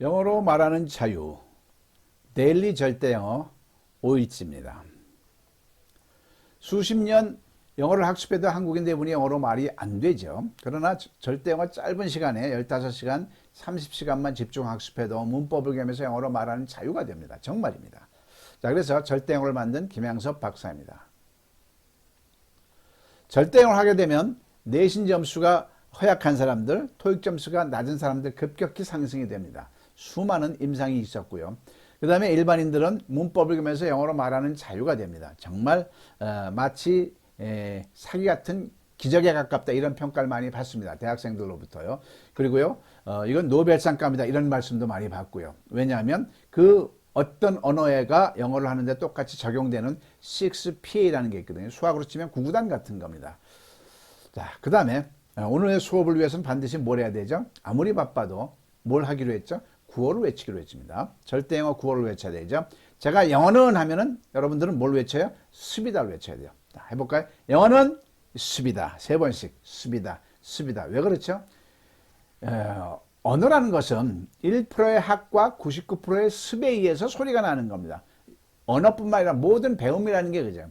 영어로 말하는 자유, 데일리 절대영어 5일치입니다. 수십 년 영어를 학습해도 한국인 대부분이 영어로 말이 안 되죠. 그러나 절대영어 짧은 시간에 15시간, 30시간만 집중 학습해도 문법을 겸해서 영어로 말하는 자유가 됩니다. 정말입니다. 자, 그래서 절대영어를 만든 김양섭 박사입니다. 절대영어를 하게 되면 내신 점수가 허약한 사람들, 토익 점수가 낮은 사람들 급격히 상승이 됩니다. 수많은 임상이 있었고요. 그 다음에 일반인들은 문법을 겸해서 영어로 말하는 자유가 됩니다. 정말 마치 사기 같은 기적에 가깝다 이런 평가를 많이 받습니다. 대학생들로부터요. 그리고요, 이건 노벨상감이다 이런 말씀도 많이 받고요. 왜냐하면 그 어떤 언어가 영어를 하는데 똑같이 적용되는 6PA라는 게 있거든요. 수학으로 치면 구구단 같은 겁니다. 자, 그 다음에 오늘의 수업을 위해서는 반드시 뭘 해야 되죠? 아무리 바빠도 뭘 하기로 했죠? 구호를 외치기로 했습니다. 절대영어 구호를 외쳐야 되죠. 제가 영어는 하면은 여러분들은 뭘 외쳐요? 습이다를 외쳐야 돼요. 자, 해볼까요? 영어는 습이다. 3번씩 습이다. 습이다. 왜 그렇죠? 언어라는 것은 1%의 학과 99%의 습에 의해서 소리가 나는 겁니다. 언어뿐만 아니라 모든 배움이라는 게 그죠.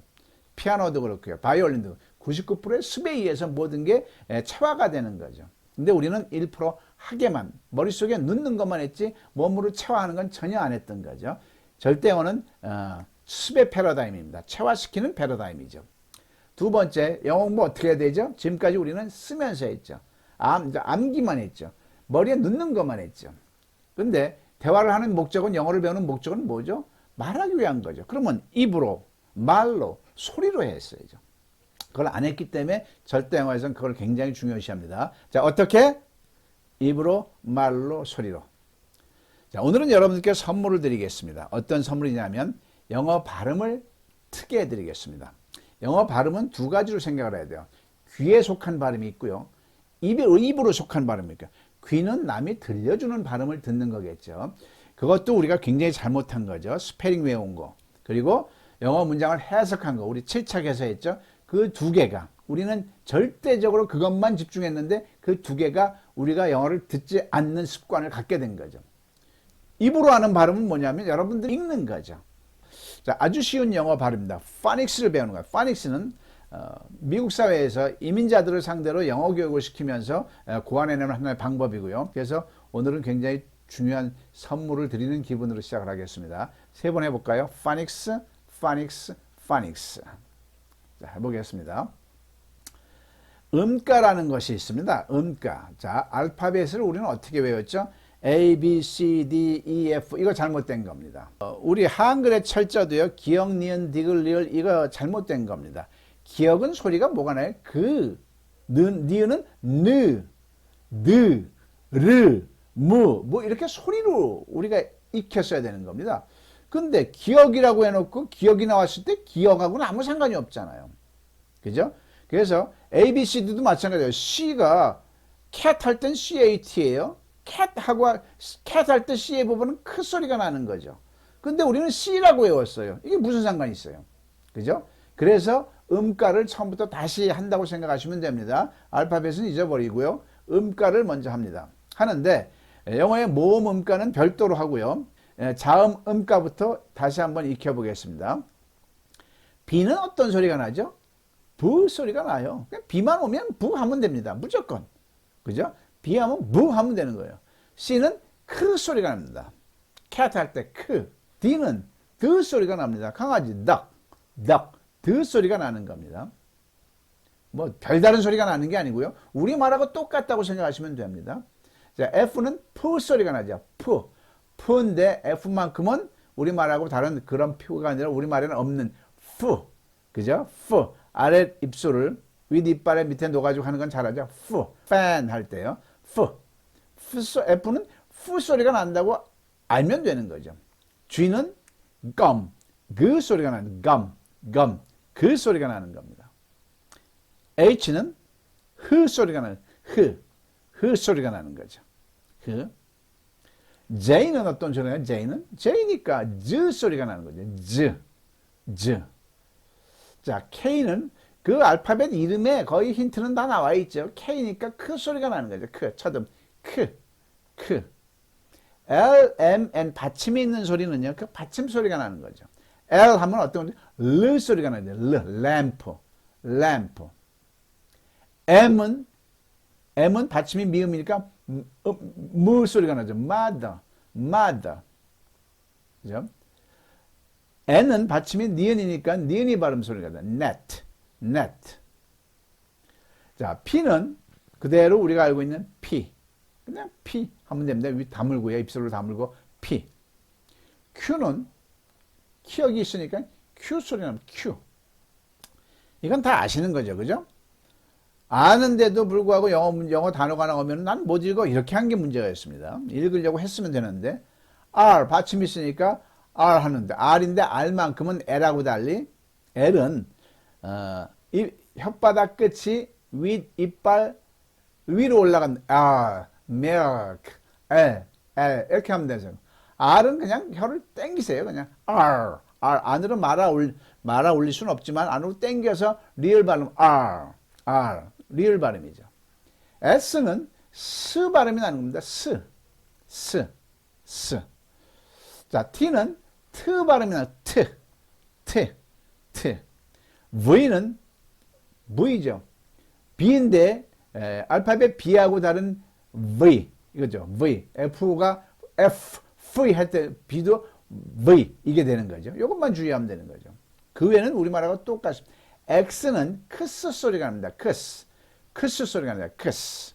피아노도 그렇고요. 바이올린도 99%의 습에 의해서 모든 게 체화가 되는 거죠. 근데 우리는 1% 하게만 머릿속에 넣는 것만 했지 몸으로 체화하는 건 전혀 안 했던 거죠. 절대어는 습의 패러다임입니다. 체화시키는 패러다임이죠. 두 번째, 영어 공부 어떻게 해야 되죠? 지금까지 우리는 쓰면서 했죠. 암기만 했죠. 머리에 넣는 것만 했죠. 근데 대화를 하는 목적은, 영어를 배우는 목적은 뭐죠? 말하기 위한 거죠. 그러면 입으로, 말로, 소리로 했어야죠. 그걸 안 했기 때문에 절대영어에서는 그걸 굉장히 중요시합니다. 자, 어떻게? 입으로, 말로, 소리로. 자, 오늘은 여러분들께 선물을 드리겠습니다. 어떤 선물이냐면 영어 발음을 특이해 드리겠습니다. 영어 발음은 두 가지로 생각을 해야 돼요. 귀에 속한 발음이 있고요. 입으로 속한 발음이 있고요. 귀는 남이 들려주는 발음을 듣는 거겠죠. 그것도 우리가 굉장히 잘못한 거죠. 스페링 외운 거. 그리고 영어 문장을 해석한 거. 우리 침착해서 했죠. 그 두 개가 우리는 절대적으로 그것만 집중했는데 그 두 개가 우리가 영어를 듣지 않는 습관을 갖게 된 거죠. 입으로 하는 발음은 뭐냐면 여러분들이 읽는 거죠. 자, 아주 쉬운 영어 발음입니다. 파닉스를 배우는 거예요. 파닉스는 미국 사회에서 이민자들을 상대로 영어 교육을 시키면서 고안해내는 하나의 방법이고요. 그래서 오늘은 굉장히 중요한 선물을 드리는 기분으로 시작을 하겠습니다. 세 번 해볼까요? 파닉스, 파닉스, 파닉스. 자, 해보겠습니다. 음가라는 것이 있습니다. 음가. 자, 알파벳을 우리는 어떻게 외웠죠? A, B, C, D, E, F. 이거 잘못된 겁니다. 우리 한글의 철자도요. 기역, 니은, 디귿, 리을 이거 잘못된 겁니다. 기역은 소리가 뭐가 나요? 니은은 느, 르, 뭐 이렇게 소리로 우리가 익혔어야 되는 겁니다. 근데 기억이라고 해놓고 기억이 나왔을 때 기억하고는 아무 상관이 없잖아요. 그죠? 그래서 A, B, C, D도 마찬가지예요. C가 cat 할 땐 CAT예요. cat 할 때 C의 부분은 크 소리가 나는 거죠. 근데 우리는 C라고 외웠어요. 이게 무슨 상관이 있어요? 그죠? 그래서 음가를 처음부터 다시 한다고 생각하시면 됩니다. 알파벳은 잊어버리고요. 음가를 먼저 합니다. 하는데 영어의 모음 음가는 별도로 하고요. 자음 음가부터 다시 한번 익혀보겠습니다. B는 어떤 소리가 나죠? 부 소리가 나요. 그냥 B만 오면 부 하면 됩니다. 무조건. 그죠? B 하면 부 하면 되는 거예요. C는 크 소리가 납니다. cat 할 때 크. D는 드 소리가 납니다. 강아지 덕, 드 소리가 나는 겁니다. 뭐 별다른 소리가 나는 게 아니고요. 우리말하고 똑같다고 생각하시면 됩니다. 자, F는 푸 소리가 나죠. 푸인데 F만큼은 우리말하고 다른 그런 표가 아니라 우리말에는 없는 푸. 그죠? 푸. 아래 입술을 윗이빨에 밑에 놓아가지고 하는 건 잘하죠. 푸. 팬 할 때요. F는 푸 소리가 난다고 알면 되는 거죠. G는 그 소리가 나는 그 소리가 나는 겁니다. H는 흐 소리가 나는 흐 소리가 나는 거죠. J는 어떤 소리가 나요? J니까 즈 소리가 나는 거죠. 즈. 자, K는 그 알파벳 이름에 거의 힌트는 다 나와 있죠. K니까 크 소리가 나는 거죠. 첫음 크. L, M, N 받침이 있는 소리는요, 그 받침 소리가 나는 거죠. L 하면 어떤 건지, L 소리가 나야 돼요. L, 램프, 램프. M은 받침이 미음이니까, 무 소리가 나죠. mother, mother. 그죠? N은 받침이 니은이니까, 니은이 발음 소리가 나요. net, net. 자, P는 그대로 우리가 알고 있는 P. 그냥 P 하면 됩니다. 위 다물고요. 입술로 다물고 P. Q는 기억이 있으니까 Q 소리 나면 Q. 이건 다 아시는 거죠. 그죠? 아는데도 불구하고 영어 단어가 나오면 난 못 읽어. 이렇게 한 게 문제였습니다. 읽으려고 했으면 되는데 R 받침이 있으니까 R 하는데 R인데 R만큼은 L하고 달리 L은 혓바닥 끝이 이빨 위로 올라간 milk, L 이렇게 하면 되죠. R은 그냥 혀를 땡기세요. 그냥 R 안으로 말아 올릴 수는 없지만 안으로 땡겨서 리을 발음 R 리을 발음이죠. S는 스 발음이 나는 겁니다. 스. 자, T는 트 발음이 나는 트. V는 V죠. B인데 알파벳 B하고 다른 V 이거죠. V F가 F 할 때 B도 V 이게 되는 거죠. 이것만 주의하면 되는 거죠. 그 외에는 우리말하고 똑같습니다. X는 크스 소리가 납니다. 크스 소리가 납니다. 크스.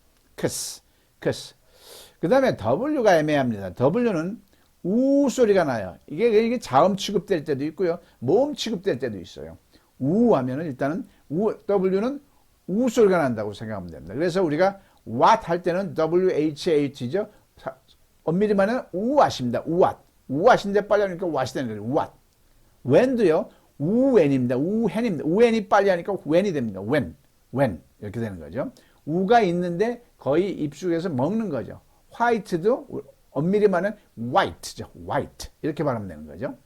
그 다음에 W가 애매합니다. W는 우 소리가 나요. 이게 자음 취급될 때도 있고요. 모음 취급될 때도 있어요. 우 하면은 일단은 W는 우 소리가 난다고 생각하면 됩니다. 그래서 우리가 what 할 때는 WHAT죠. 엄밀히 말하면 우왓입니다. 우왓인데 빨리 하니까 what이 되는 거죠. what. when도요. 우웬입니다. 우웬이 빨리 하니까 when이 됩니다. when 이렇게 되는 거죠. 우가 있는데 거의 입속에서 먹는 거죠. white도 엄밀히 말하면 white죠. white 이렇게 발음하면 되는 거죠.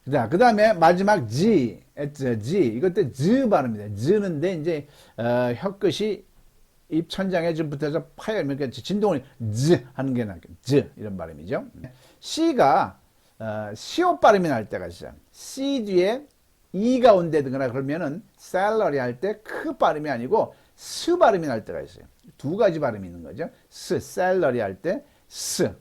그 다음에 마지막 G 이것도 Z 발음입니다. Z는데 이제 혀끝이 입천장에 좀 붙어서 파열면 진동을 Z 하는 게 나죠. Z 이런 발음이죠. C가 시옷 발음이 날 때가 있어요. C 뒤에 E가 온다거나 그러면은 샐러리 할 때 크 발음이 아니고 스 발음이 날 때가 있어요. 두 가지 발음이 있는 거죠. 샐러리 할 때 스.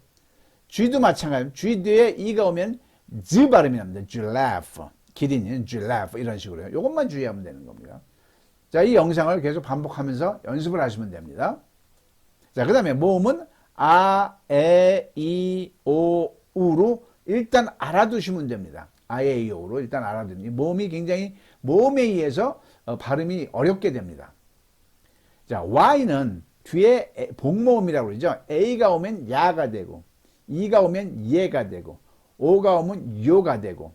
G도 마찬가지입니다. G 뒤에 E가 오면 Z 발음이 납니다. giraffe. 기린이 giraffe 이런 식으로요. 이것만 주의하면 되는 겁니다. 자, 이 영상을 계속 반복하면서 연습을 하시면 됩니다. 자, 그 다음에 모음은 아, 에, 이, 오, 우로 일단 알아두시면 됩니다. 아, 에, 이, 오로 일단 알아두니 모음이 굉장히 모음에 의해서 발음이 어렵게 됩니다. 자, Y는 뒤에 복모음이라고 그러죠. A가 오면 야가 되고 E가 오면 예가 되고 오가 오면 요가 되고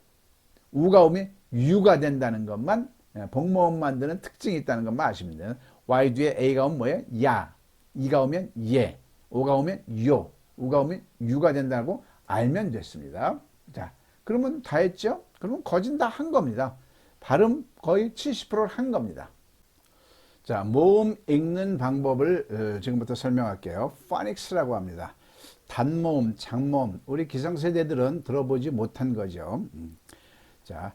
우가 오면 유가 된다는 것만 복모음 만드는 특징이 있다는 것만 아시면 돼요. Y 뒤에 A가 오면 뭐예요? 야. E가 오면 예. 오가 오면 요. 우가 오면 유가 된다고 알면 됐습니다. 자, 그러면 다 했죠? 그러면 거진 다 한 겁니다. 발음 거의 70%를 한 겁니다. 자, 모음 읽는 방법을 지금부터 설명할게요. 파닉스라고 합니다. 단모음, 장모음, 우리 기성세대들은 들어보지 못한 거죠. 자,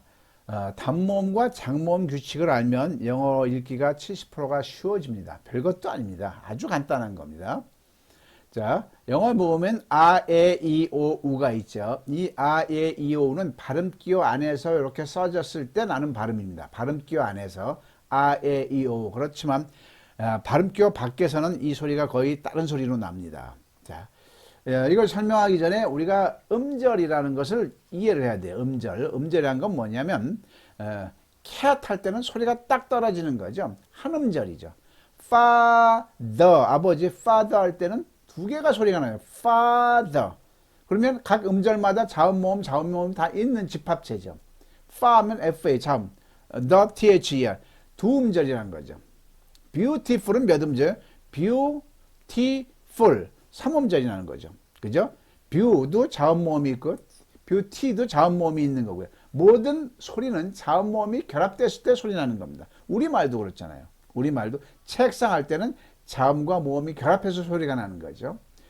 단모음과 장모음 규칙을 알면 영어 읽기가 70%가 쉬워집니다. 별것도 아닙니다. 아주 간단한 겁니다. 자, 영어 모음엔 아, 에, 이, 오, 우가 있죠. 이 아, 에, 이, 오는 발음기호 안에서 이렇게 써졌을 때 나는 발음입니다. 발음기호 안에서 아, 에, 이, 오. 그렇지만 발음기호 밖에서는 이 소리가 거의 다른 소리로 납니다. 자, 이걸 설명하기 전에 우리가 음절이라는 것을 이해를 해야 돼요. 음절이란 건 뭐냐면 cat 할 때는 소리가 딱 떨어지는 거죠. 한 음절이죠. father, 아버지 father 할 때는 두 개가 소리가 나요. father. 그러면 각 음절마다 자음모음 다 있는 집합체죠. fa 하면 fa, 자음, the, ther. 두 음절이라는 거죠. beautiful은 몇 음절? beautiful. 3음절이라는 거죠. 그죠? 뷰도 자음모음이 있고 뷰티도 자음모음이 있는 거고요. 모든 소리는 자음모음이 결합됐을 때 소리 나는 겁니다. 우리말도 그렇잖아요. 우리말도 책상 할 때는 자음과 모음이 결합해서 소리가 나는 거죠.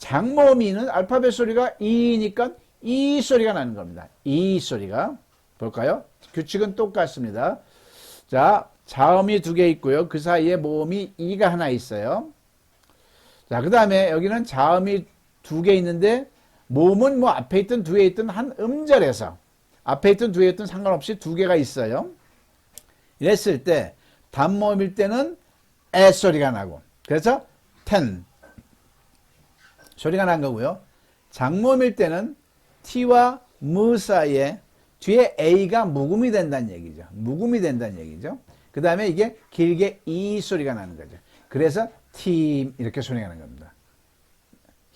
장모음이는 알파벳 소리가 이니까 이 소리가 나는 겁니다. 이 소리가. 볼까요? 규칙은 똑같습니다. 자, 자음이 두 개 있고요. 그 사이에 모음이 이가 하나 있어요. 자, 그 다음에 여기는 자음이 두 개 있는데 모음은 뭐 앞에 있든 뒤에 있든 한 음절에서 앞에 있든 뒤에 있든 상관없이 두 개가 있어요. 이랬을 때 단모음일 때는 에 소리가 나고 그래서 텐 소리가 난 거고요. 장모음일 때는 T와 무 사이에 뒤에 A가 묵음이 된다는 얘기죠. 묵음이 된다는 얘기죠. 그 다음에 이게 길게 이 소리가 나는 거죠. 그래서 팀 이렇게 소리가 나는 겁니다.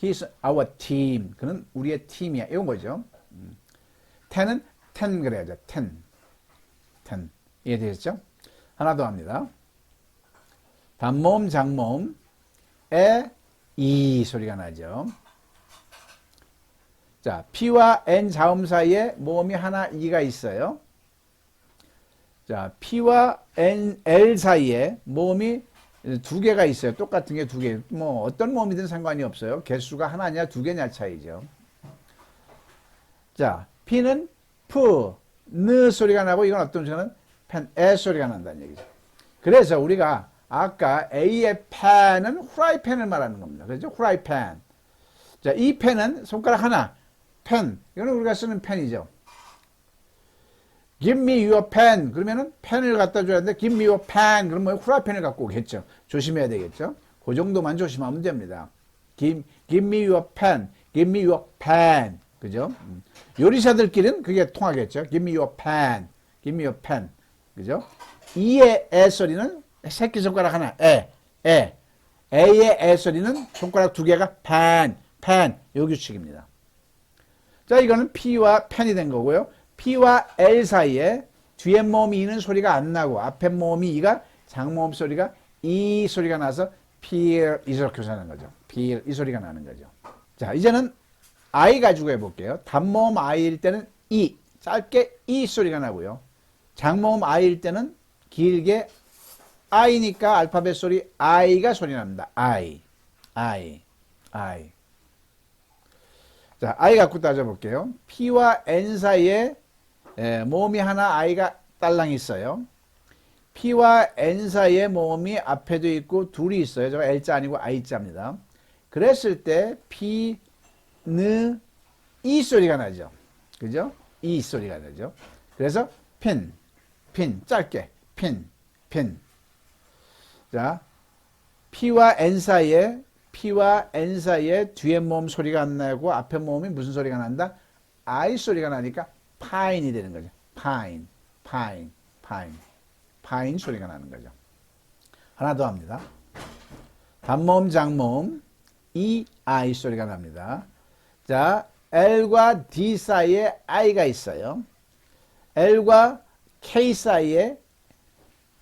He's our team. 그는 우리의 팀이야. 이런 거죠. 텐은 텐 그래야죠. 텐. 이해되셨죠? 하나 더 합니다. 단모음, 장모음, 에, 이 소리가 나죠. 자, P와 N 자음 사이에 모음이 하나, 이가 있어요. 자, P와 N, L 사이에 모음이 두 개가 있어요. 똑같은 게 두 개. 뭐 어떤 모음이든 상관이 없어요. 개수가 하나냐 두 개냐 차이죠. 자, P는 푸, 느 소리가 나고 이건 어떤 소리는 펜, 에 소리가 난다는 얘기죠. 그래서 우리가 아까 A의 펜은 후라이팬을 말하는 겁니다. 그렇죠? 후라이팬. 자, 이 펜은 손가락 하나, 펜. 이거는 우리가 쓰는 펜이죠. Give me your pen. 그러면은 펜을 갖다 줘야 되는데 Give me your pen. 그러면 후라이팬을 갖고 오겠죠. 조심해야 되겠죠. 그 정도만 조심하면 됩니다. Give me your pen. Give me your pen. 그죠? 요리사들끼리는 그게 통하겠죠. Give me your pen. Give me your pen. 그죠? E의 에 소리는 새끼손가락 하나, 에. A의 에 소리는 손가락 두 개가 pen. 요 규칙입니다. 자, 이거는 P와 펜이 된 거고요. P와 L 사이에 뒤에 모음이 이는 소리가 안 나고 앞에 모음이 이가 장모음 소리가 이 소리가 나서 P 이렇게 나는 거죠. P 이 소리가 나는 거죠. 자, 이제는 I 가지고 해볼게요. 단모음 I일 때는 이 짧게 이 소리가 나고요. 장모음 I일 때는 길게 I니까 알파벳 소리 I가 소리 납니다. I. 자, I 갖고 따져볼게요. P와 N 사이에 모음이 하나 I가 딸랑 있어요. P와 N 사이에 모음이 앞에도 있고 둘이 있어요. 저거 L자 아니고 I자입니다. 그랬을 때 P, 느, 이 소리가 나죠. 그죠? 이 소리가 나죠. 그래서 핀, 짧게 핀. 자, P와 N 사이에 뒤에 모음 소리가 안 나고 앞에 모음이 무슨 소리가 난다? I 소리가 나니까 파인이 되는 거죠. 파인 소리가 나는 거죠. 하나 더 합니다. 단모음, 장모음, 이 I 소리가 납니다. 자, L과 D 사이에 I가 있어요. L과 K 사이에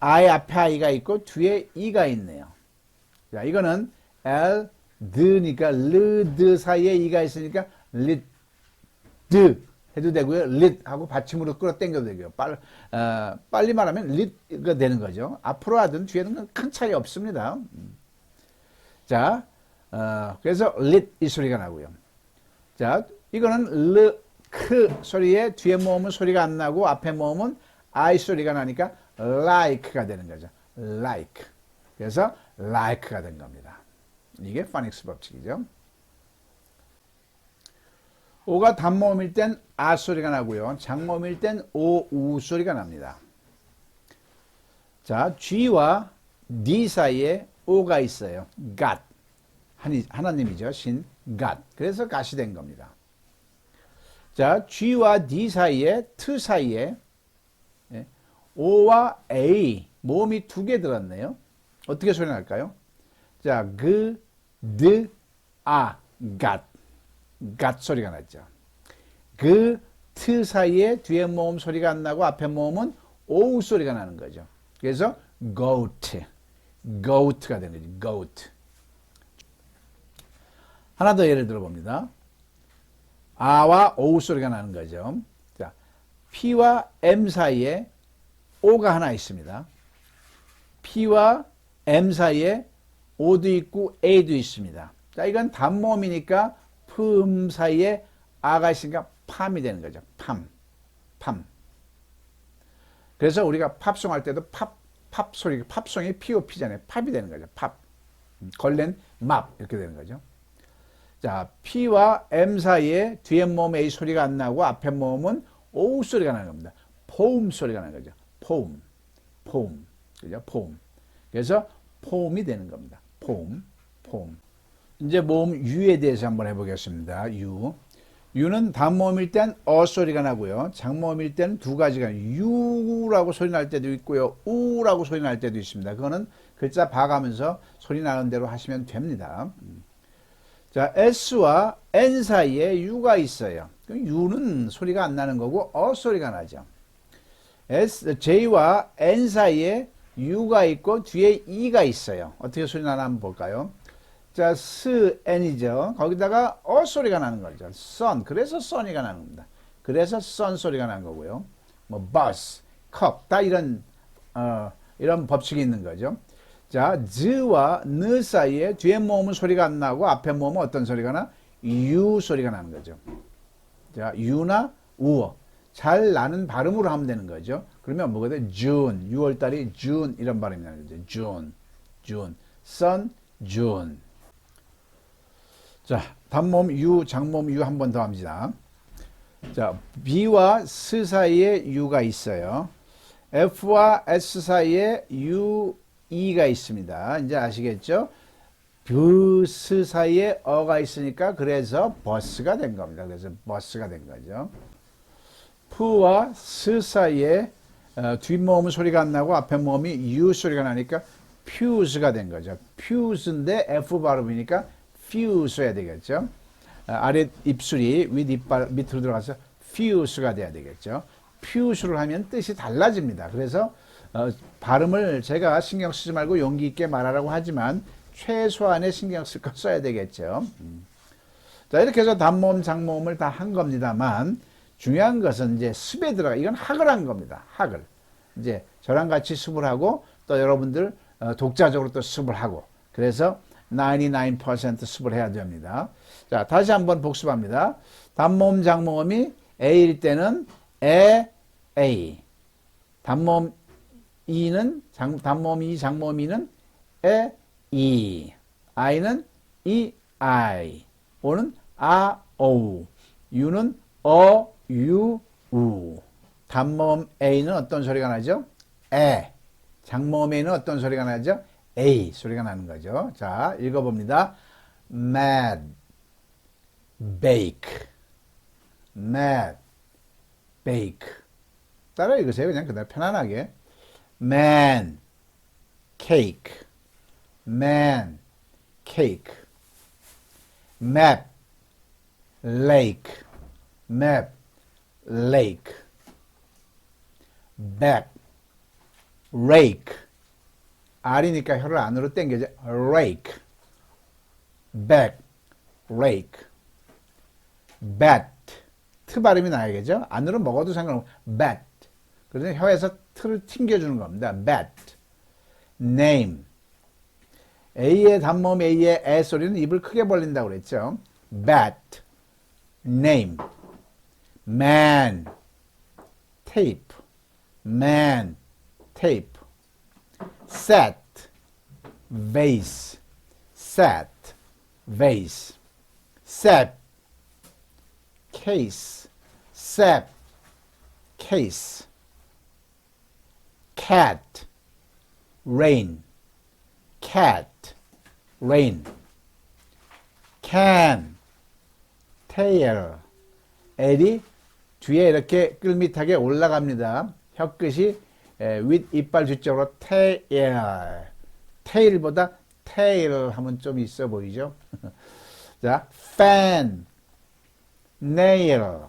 I 앞에 I가 있고 뒤에 E가 있네요. 자, 이거는 L, 드니까 르, 드 사이에 E가 있으니까 릿, 드 해도 되고요. 릿 하고 받침으로 끌어당겨도 되고요. 빨리 말하면 릿가 되는 거죠. 앞으로 하든 뒤에는 큰 차이 없습니다. 자, 그래서 릿 이 소리가 나고요. 자, 이거는 르, 크 소리에 뒤에 모음은 소리가 안 나고 앞에 모음은 I 소리가 나니까 like가 되는 거죠. like. 그래서 like가 된 겁니다. 이게 파닉스 법칙이죠. 오가 단모음일 땐 아 소리가 나고요. 장모음일 땐 오, 우 소리가 납니다. 자, G와 D 사이에 오가 있어요. God. 하나님이죠. 신, God. 그래서 God이 된 겁니다. 자, G와 D 사이에, T 사이에 O와 A, 모음이 두 개 들었네요. 어떻게 소리 날까요? 자, 그, 드, 아, 갓. 갓 소리가 났죠. 그, 트 사이에 뒤에 모음 소리가 안 나고 앞에 모음은 오우 소리가 나는 거죠. 그래서 goat가 되는 거죠. goat. 하나 더 예를 들어봅니다. 아와 오우 소리가 나는 거죠. 자, P와 M 사이에 O가 하나 있습니다. P와 M 사이에 O도 있고 A도 있습니다. 자, 이건 단모음이니까 품 사이에 아가 있으니까 팜이 되는 거죠. 팜. 그래서 우리가 팝송 할 때도 팝 소리, 팝송이 POP잖아요. 팝이 되는 거죠. 팝. 걸렌 맙 이렇게 되는 거죠. 자, P와 M 사이에 뒤에 모음 A 소리가 안 나고 앞에 모음은 O 소리가 나는 겁니다. 포음 소리가 나는 거죠. 포음. 그죠? 포음. 그래서 포음이 되는 겁니다. 포음. 이제 모음 U에 대해서 한번 해보겠습니다. U는 단모음일 땐 소리가 나고요. 장모음일 때는 두 가지가 U라고 소리 날 때도 있고요. 우라고 소리 날 때도 있습니다. 그거는 글자 봐가면서 소리 나는 대로 하시면 됩니다. 자, S와 N 사이에 U가 있어요. U는 소리가 안 나는 거고 소리가 나죠. J와 N 사이에 U가 있고 뒤에 E가 있어요. 어떻게 소리 나나 한번 볼까요? 자, N이죠. 거기다가 소리가 나는 거죠. sun. 그래서 sun이가 나는 겁니다. 그래서 sun 소리가 나는 거고요. 뭐 bus, cup 다 이런 법칙이 있는 거죠. 자, z와 n 사이에 뒤에 모음은 소리가 안 나고 앞에 모음은 어떤 소리가 나? U 소리가 나는 거죠. 자, U나 우. 잘 나는 발음으로 하면 되는 거죠. 그러면 뭐가 돼? June. 6월달이 June 이런 발음이 나는 거죠. June. sun, June. 자, 단모음 U, 장모음 U 한 번 더 합니다. 자, B와 S 사이에 U가 있어요. F와 S 사이에 U, E가 있습니다. 이제 아시겠죠? S 사이에 어가 있으니까 그래서 버스가 된 겁니다. 그래서 버스가 된 거죠. F와 S 사이에 뒷모음은 소리가 안 나고 앞에 모음이 U 소리가 나니까 fuse가 된 거죠. fuse인데 F 발음이니까 fuse 해야 되겠죠. 아래 입술이 윗 이빨 밑으로 들어가서 fuse가 돼야 되겠죠. fuse를 하면 뜻이 달라집니다. 그래서 발음을 제가 신경 쓰지 말고 용기 있게 말하라고 하지만 최소한의 신경 쓸 거 써야 되겠죠. 자, 이렇게 해서 단모음, 장모음을 다 한 겁니다만 중요한 것은 이제 습에 들어가 이건 학을 한 겁니다. 학을 이제 저랑 같이 습을 하고 또 여러분들 독자적으로 또 습을 하고 그래서 99% 습을 해야 됩니다. 자, 다시 한번 복습합니다. 단모음, 장모음이 A일 때는 A. 단모음 E는 단모음 E, 장모음 E는 E. I는 I. O는 O. U는 U, 우. 단모음 A는 어떤 소리가 나죠? 장모음 A는 어떤 소리가 나죠? A 소리가 나는 거죠. 자, 읽어봅니다. mad, bake, mad, bake. 따라 읽으세요. 그냥 그대로 편안하게. man, cake, man, cake. map, lake, map, lake. back, rake. R이니까 혀를 안으로 당겨져. rake, back, rake, bat. 트 발음이 나야겠죠? 안으로 먹어도 상관없고 bat. 그래서 혀에서 트를 튕겨주는 겁니다. bat. name. A의 단모음 A의 에 소리는 입을 크게 벌린다고 그랬죠. bat. name. man. tape. man. tape. set, vase, set, vase, sep, case, sep, case, cat, rain, rain, can, tail. L이 뒤에 이렇게 끌밑하게 올라갑니다. 혀끝이 윗 이빨 뒤쪽으로 tail보다 tail 하면 좀 있어 보이죠? 자, fan, nail,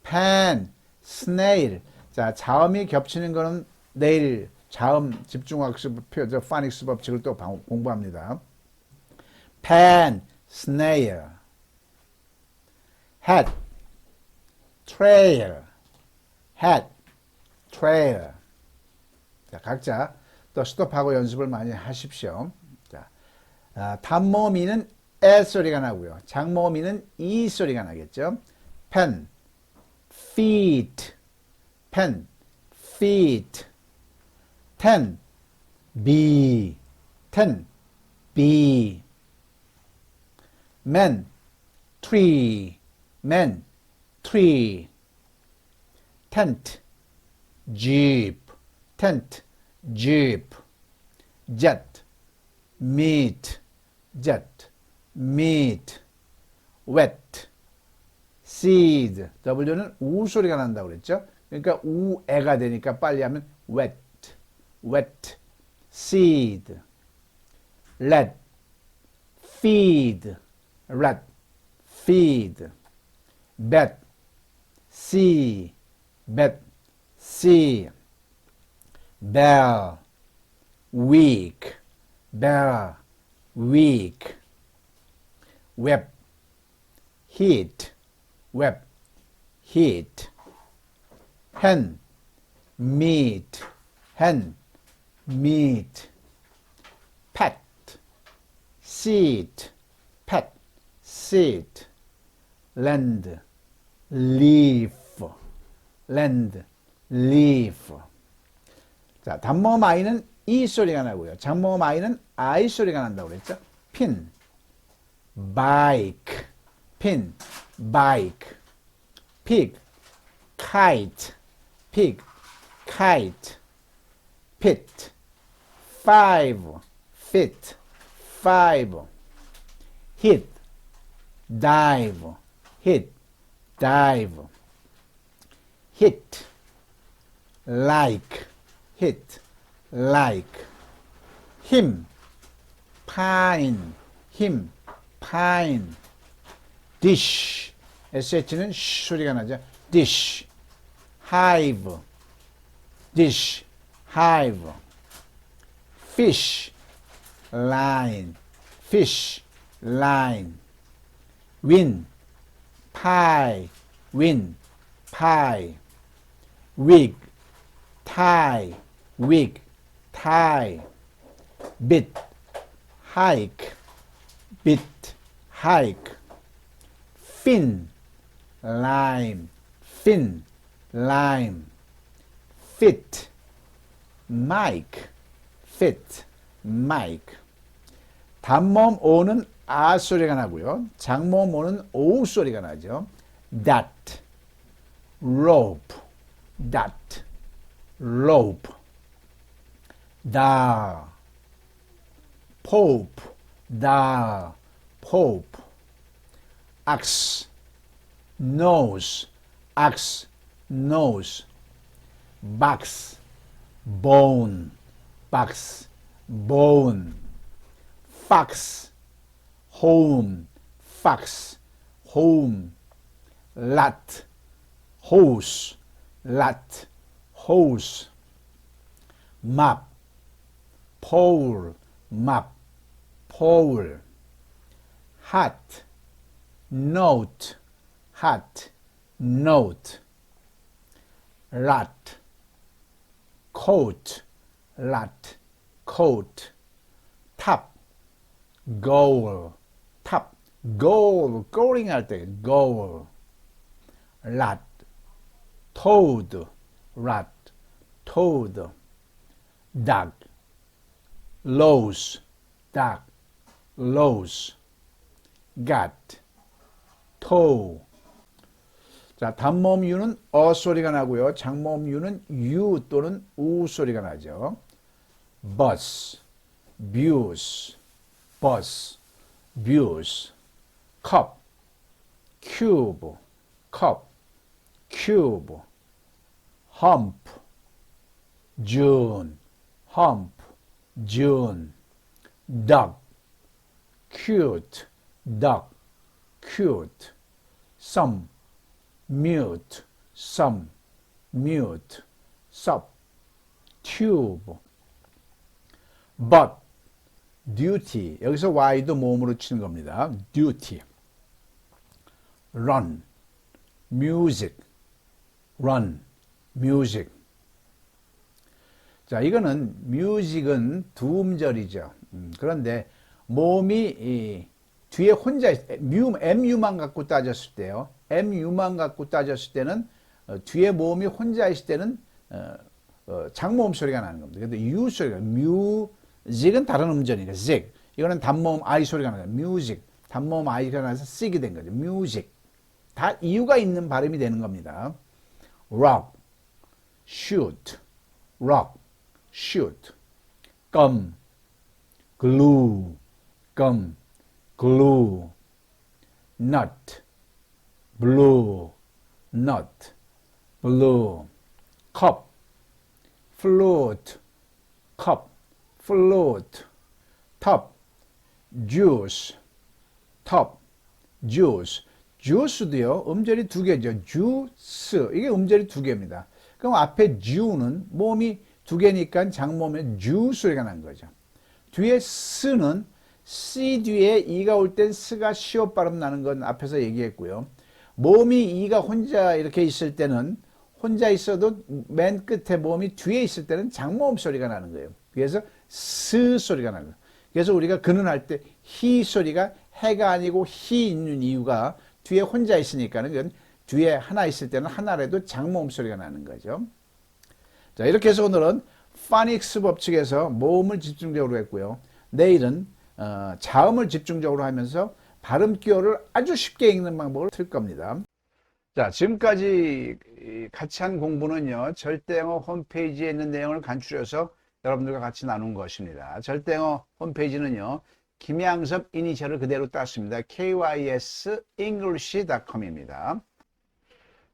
pan, snail. 자, 자음이 겹치는 거는 내일 자음 집중학습 파닉스 법칙을 또 공부합니다. pan, snail, hat, trail, hat, trail. 자, 각자 또 스톱하고 연습을 많이 하십시오. 자, 단모음이는 에 소리가 나고요. 장모음이는 이 소리가 나겠죠. pen, feet, pen, feet. ten, B, ten, B. man, tree, man, tree. tent, jeep, tent, jeep. jet, meat, jet, meat. wet, seed. W는 우 소리가 난다고 그랬죠. 그러니까 우에가 되니까 빨리 하면 wet, wet. seed. let, feed, let, feed. bet, see, bet, see. bell, week, bell, week. web, heat, web, heat. hen, meat, hen, meat. pet, seat, pet, seat. lend, leaf, lend, leaf. 자, 단모음 I는 이 소리가 나고요. 장모음 I는 I 소리가 난다고 그랬죠. pin, bike, pin, bike. pig, kite, pig, kite. pit, five, fit, five. hit, dive, hit, dive. hit, like, hit, like. him, pine, him, pine. dish, sh는 sh 소리가 나죠. dish. hive, dish, hive. fish, line, fish, line. win, pie, win, pie. wig, tie, wig, tie. bit, hike, bit, hike. fin, lime, fin, lime. fit, mic, fit, mic. 단모음 O는 아 소리가 나고요. 장모음 O는 오 소리가 나죠. that, rope, that, rope. da, pope, da, pope. axe, nose, axe, nose. box, bone, box, bone. fox, home, fox, home. lat, hose, lat, hose. map, pole, map, pole. hat, note, hat, note. rat, coat, rat, coat. top, goal, top, goal, goaling 할 때 goal. rat, toad, rat, toad. duck, lows, duck, lows. gat, toe. 자, 단모음 U는 어 소리가 나고요. 장모음 U는 U 또는 우 소리가 나죠. bus, bus, bus, bus. cup, cube, cup, cube. hump, June, hump, June. duck, cute, duck, cute. some, mute, some, mute. sup, tube. but, duty. 여기서 y도 모음으로 치는 겁니다. duty. run, music, run, music. 자, 이거는 music은 두 음절이죠. 그런데 모음이 뒤에 혼자 MU만 갖고 따졌을 때요. MU만 갖고 따졌을 때는 뒤에 모음이 혼자 있을 때는 장모음 소리가 나는 겁니다. 근데 U 소리가 music은 다른 음절이니까 zig. 이거는 단모음 I 소리가 나요. music. 단모음 I가 나서 sig이 된 거죠. music. 다 이유가 있는 발음이 되는 겁니다. rock, shoot, rock, shoot, gum, glue, gum, glue, nut, blue, nut, blue, cup, flute, cup, flute, top, juice, top, juice. juice도요, 음절이 두 개죠. juice. 이게 음절이 두 개입니다. 그럼 앞에 ju는 모음이 두 개니까 장모음에 ju 소리가 난 거죠. 뒤에 s는 c 뒤에 e가 올 땐 s가 시옷 발음 나는 건 앞에서 얘기했고요. 모음이 e가 혼자 이렇게 있을 때는 혼자 있어도 맨 끝에 모음이 뒤에 있을 때는 장모음 소리가 나는 거예요. 그래서 스 소리가 나는 거예요. 그래서 우리가 그는 할 때 히 소리가 해가 아니고 히 있는 이유가 뒤에 혼자 있으니까는 그건 뒤에 하나 있을 때는 하나라도 장모음 소리가 나는 거죠. 자, 이렇게 해서 오늘은 파닉스 법칙에서 모음을 집중적으로 했고요. 내일은 자음을 집중적으로 하면서 발음 기호를 아주 쉽게 읽는 방법을 틀 겁니다. 자, 지금까지 같이 한 공부는요, 절대영어 홈페이지에 있는 내용을 간추려서 여러분들과 같이 나눈 것입니다. 절대영어 홈페이지는요, 김양섭 이니셜을 그대로 땄습니다. kysenglish.com입니다.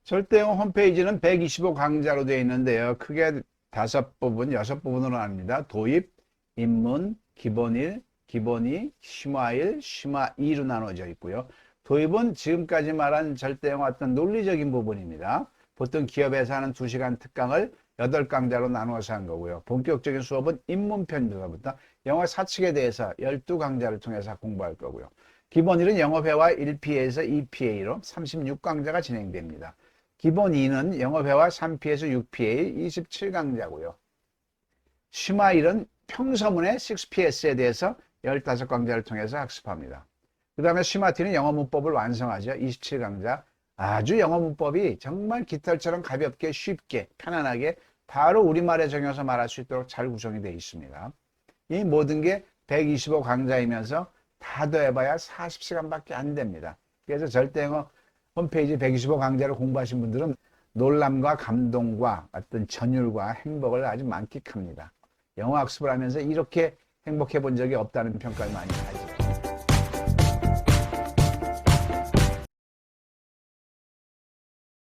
절대영어 홈페이지는 125 강좌로 되어 있는데요. 크게 5부분, 6부분으로 나뉩니다. 도입, 입문, 기본 1, 기본 2, 심화 1, 심화 2로 나눠져 있고요. 도입은 지금까지 말한 절대영어 어떤 논리적인 부분입니다. 보통 기업에서 하는 2시간 특강을 8강좌로 나누어서 한 거고요. 본격적인 수업은 입문편부터 영어 사칙에 대해서 12강좌를 통해서 공부할 거고요. 기본 1은 영어 회화 1PA에서 2PA로 36강좌가 진행됩니다. 기본 2는 영어 회화 3P에서 6PA 27강좌고요. 심화 1은 평서문의 6PS에 대해서 15강좌를 통해서 학습합니다. 그 다음에 심화 2는 영어 문법을 완성하죠. 27강좌. 아주 영어 문법이 정말 깃털처럼 가볍게 쉽게 편안하게 바로 우리말에 정해서 말할 수 있도록 잘 구성이 되어 있습니다. 이 모든 게 125 강좌이면서 다 더해봐야 40시간밖에 안 됩니다. 그래서 절대영어 홈페이지 125 강좌를 공부하신 분들은 놀람과 감동과 어떤 전율과 행복을 아주 만끽합니다. 영어 학습을 하면서 이렇게 행복해 본 적이 없다는 평가를 많이 가지고